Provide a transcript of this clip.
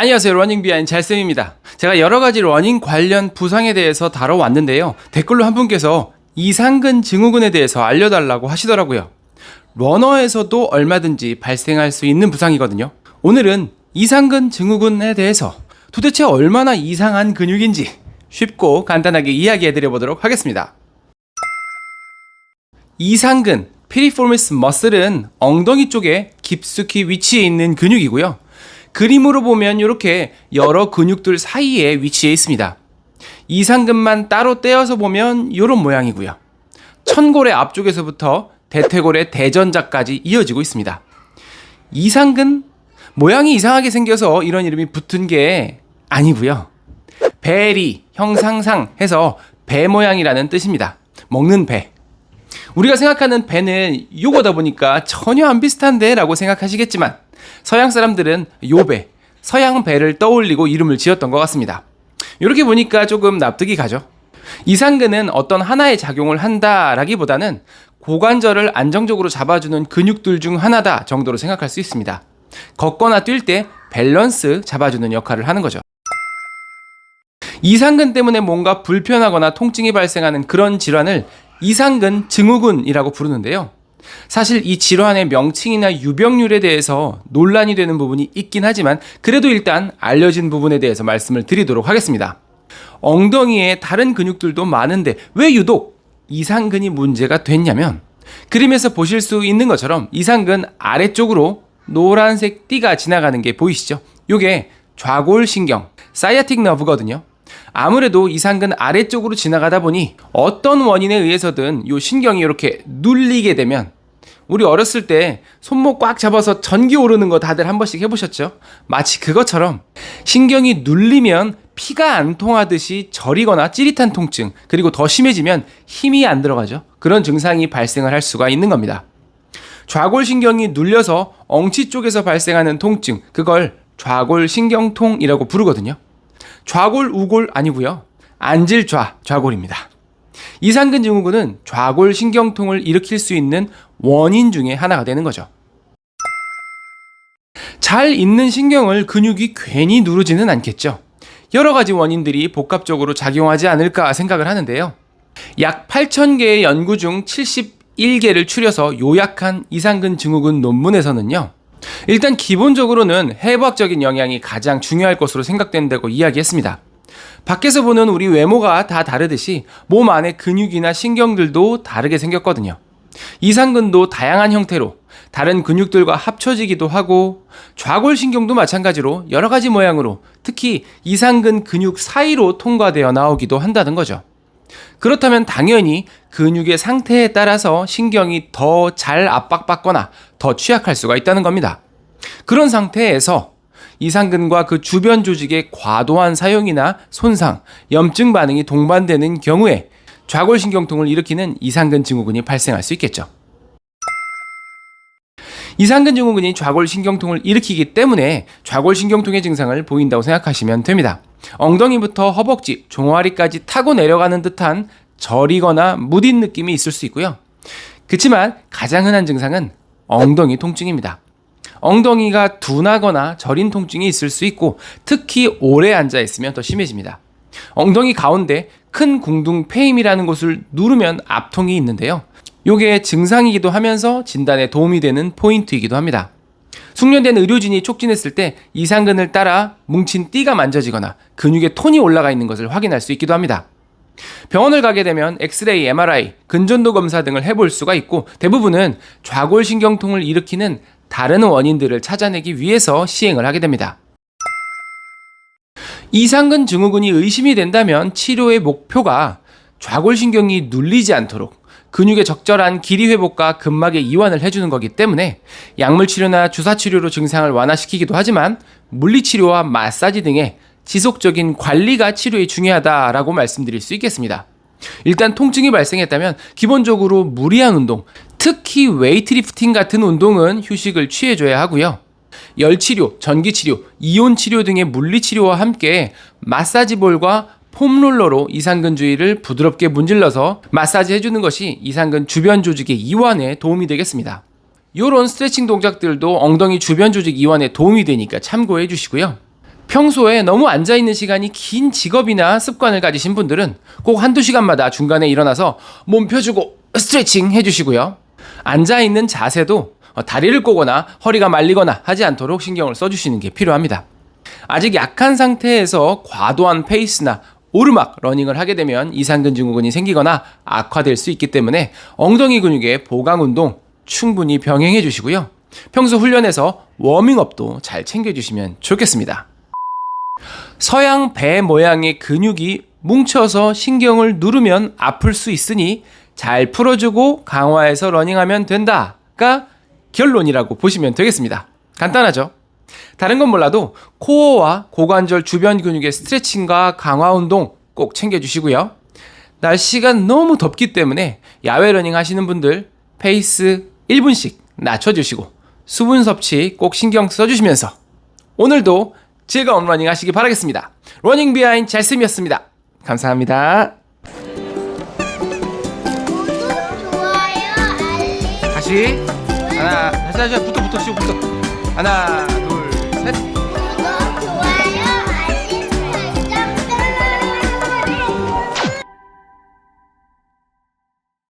안녕하세요. 러닝 비하인 잘쌤입니다. 제가 여러가지 러닝 관련 부상에 대해서 다뤄왔는데요. 댓글로 한 분께서 이상근 증후군에 대해서 알려달라고 하시더라고요. 러너에서도 얼마든지 발생할 수 있는 부상이거든요. 오늘은 이상근 증후군에 대해서 도대체 얼마나 이상한 근육인지 쉽고 간단하게 이야기해드려 보도록 하겠습니다. 이상근, 피리포미스 머슬은 엉덩이 쪽에 깊숙이 위치해 있는 근육이고요. 그림으로 보면 이렇게 여러 근육들 사이에 위치해 있습니다. 이상근만 따로 떼어서 보면 이런 모양이고요. 천골의 앞쪽에서부터 대퇴골의 대전자까지 이어지고 있습니다. 이상근? 모양이 이상하게 생겨서 이런 이름이 붙은 게 아니고요. 배리, 형상상 해서 배 모양이라는 뜻입니다. 먹는 배. 우리가 생각하는 배는 요거다 보니까 전혀 안 비슷한데 라고 생각하시겠지만 서양 사람들은 요배, 서양 배를 떠올리고 이름을 지었던 것 같습니다. 이렇게 보니까 조금 납득이 가죠. 이상근은 어떤 하나의 작용을 한다라기보다는 고관절을 안정적으로 잡아주는 근육들 중 하나다 정도로 생각할 수 있습니다. 걷거나 뛸 때 밸런스 잡아주는 역할을 하는 거죠. 이상근 때문에 뭔가 불편하거나 통증이 발생하는 그런 질환을 이상근 증후군이라고 부르는데요. 사실 이 질환의 명칭이나 유병률에 대해서 논란이 되는 부분이 있긴 하지만 그래도 일단 알려진 부분에 대해서 말씀을 드리도록 하겠습니다. 엉덩이에 다른 근육들도 많은데 왜 유독 이상근이 문제가 됐냐면 그림에서 보실 수 있는 것처럼 이상근 아래쪽으로 노란색 띠가 지나가는 게 보이시죠? 이게 좌골신경, 사이아틱 너브거든요. 아무래도 이상근 아래쪽으로 지나가다 보니 어떤 원인에 의해서든 이 신경이 이렇게 눌리게 되면 우리 어렸을 때 손목 꽉 잡아서 전기 오르는 거 다들 한 번씩 해보셨죠? 마치 그것처럼 신경이 눌리면 피가 안 통하듯이 저리거나 찌릿한 통증, 그리고 더 심해지면 힘이 안 들어가죠. 그런 증상이 발생을 할 수가 있는 겁니다. 좌골신경이 눌려서 엉치 쪽에서 발생하는 통증, 그걸 좌골신경통이라고 부르거든요. 좌골, 우골 아니고요. 안질좌, 좌골입니다. 이상근 증후군은 좌골신경통을 일으킬 수 있는 원인 중에 하나가 되는 거죠. 잘 있는 신경을 근육이 괜히 누르지는 않겠죠. 여러 가지 원인들이 복합적으로 작용하지 않을까 생각을 하는데요. 약 8,000개의 연구 중 71개를 추려서 요약한 이상근 증후군 논문에서는요. 일단 기본적으로는 해부학적인 영향이 가장 중요할 것으로 생각된다고 이야기했습니다. 밖에서 보는 우리 외모가 다 다르듯이 몸 안의 근육이나 신경들도 다르게 생겼거든요. 이상근도 다양한 형태로 다른 근육들과 합쳐지기도 하고 좌골신경도 마찬가지로 여러 가지 모양으로 특히 이상근 근육 사이로 통과되어 나오기도 한다는 거죠. 그렇다면 당연히 근육의 상태에 따라서 신경이 더 잘 압박받거나 더 취약할 수가 있다는 겁니다. 그런 상태에서 이상근과 그 주변 조직의 과도한 사용이나 손상, 염증 반응이 동반되는 경우에 좌골신경통을 일으키는 이상근 증후군이 발생할 수 있겠죠. 이상근 증후군이 좌골신경통을 일으키기 때문에 좌골신경통의 증상을 보인다고 생각하시면 됩니다. 엉덩이부터 허벅지, 종아리까지 타고 내려가는 듯한 저리거나 무딘 느낌이 있을 수 있고요. 그렇지만 가장 흔한 증상은 엉덩이 통증입니다. 엉덩이가 둔하거나 저린 통증이 있을 수 있고 특히 오래 앉아 있으면 더 심해집니다. 엉덩이 가운데 큰 궁둥 폐임이라는 곳을 누르면 압통이 있는데요. 이게 증상이기도 하면서 진단에 도움이 되는 포인트이기도 합니다. 숙련된 의료진이 촉진했을 때 이상근을 따라 뭉친 띠가 만져지거나 근육의 톤이 올라가 있는 것을 확인할 수 있기도 합니다. 병원을 가게 되면 엑스레이, MRI, 근전도 검사 등을 해볼 수가 있고 대부분은 좌골신경통을 일으키는 다른 원인들을 찾아내기 위해서 시행을 하게 됩니다. 이상근 증후군이 의심이 된다면 치료의 목표가 좌골신경이 눌리지 않도록 근육의 적절한 길이 회복과 근막의 이완을 해주는 거기 때문에 약물치료나 주사치료로 증상을 완화시키기도 하지만 물리치료와 마사지 등의 지속적인 관리가 치료에 중요하다라고 말씀드릴 수 있겠습니다. 일단 통증이 발생했다면 기본적으로 무리한 운동, 특히 웨이트리프팅 같은 운동은 휴식을 취해줘야 하고요. 열치료, 전기치료, 이온치료 등의 물리치료와 함께 마사지볼과 폼롤러로 이상근 주위를 부드럽게 문질러서 마사지 해주는 것이 이상근 주변 조직의 이완에 도움이 되겠습니다. 이런 스트레칭 동작들도 엉덩이 주변 조직 이완에 도움이 되니까 참고해 주시고요. 평소에 너무 앉아있는 시간이 긴 직업이나 습관을 가지신 분들은 꼭 한두 시간마다 중간에 일어나서 몸 펴주고 스트레칭 해주시고요. 앉아있는 자세도 다리를 꼬거나 허리가 말리거나 하지 않도록 신경을 써주시는 게 필요합니다. 아직 약한 상태에서 과도한 페이스나 오르막 러닝을 하게 되면 이상근 증후군이 생기거나 악화될 수 있기 때문에 엉덩이 근육의 보강 운동 충분히 병행해 주시고요. 평소 훈련에서 워밍업도 잘 챙겨주시면 좋겠습니다. 서양 배 모양의 근육이 뭉쳐서 신경을 누르면 아플 수 있으니 잘 풀어주고 강화해서 러닝하면 된다가 결론이라고 보시면 되겠습니다. 간단하죠? 다른 건 몰라도 코어와 고관절 주변 근육의 스트레칭과 강화 운동 꼭 챙겨주시고요. 날씨가 너무 덥기 때문에 야외 러닝 하시는 분들 페이스 1분씩 낮춰주시고 수분 섭취 꼭 신경 써주시면서 오늘도 즐거운 러닝 하시기 바라겠습니다. 러닝 비하인 잘쌤이었습니다. 감사합니다. 구독, 좋아요, 알림. 다시 하나, 다시 붙어 쉬고 붙어. 하나, 둘, 셋.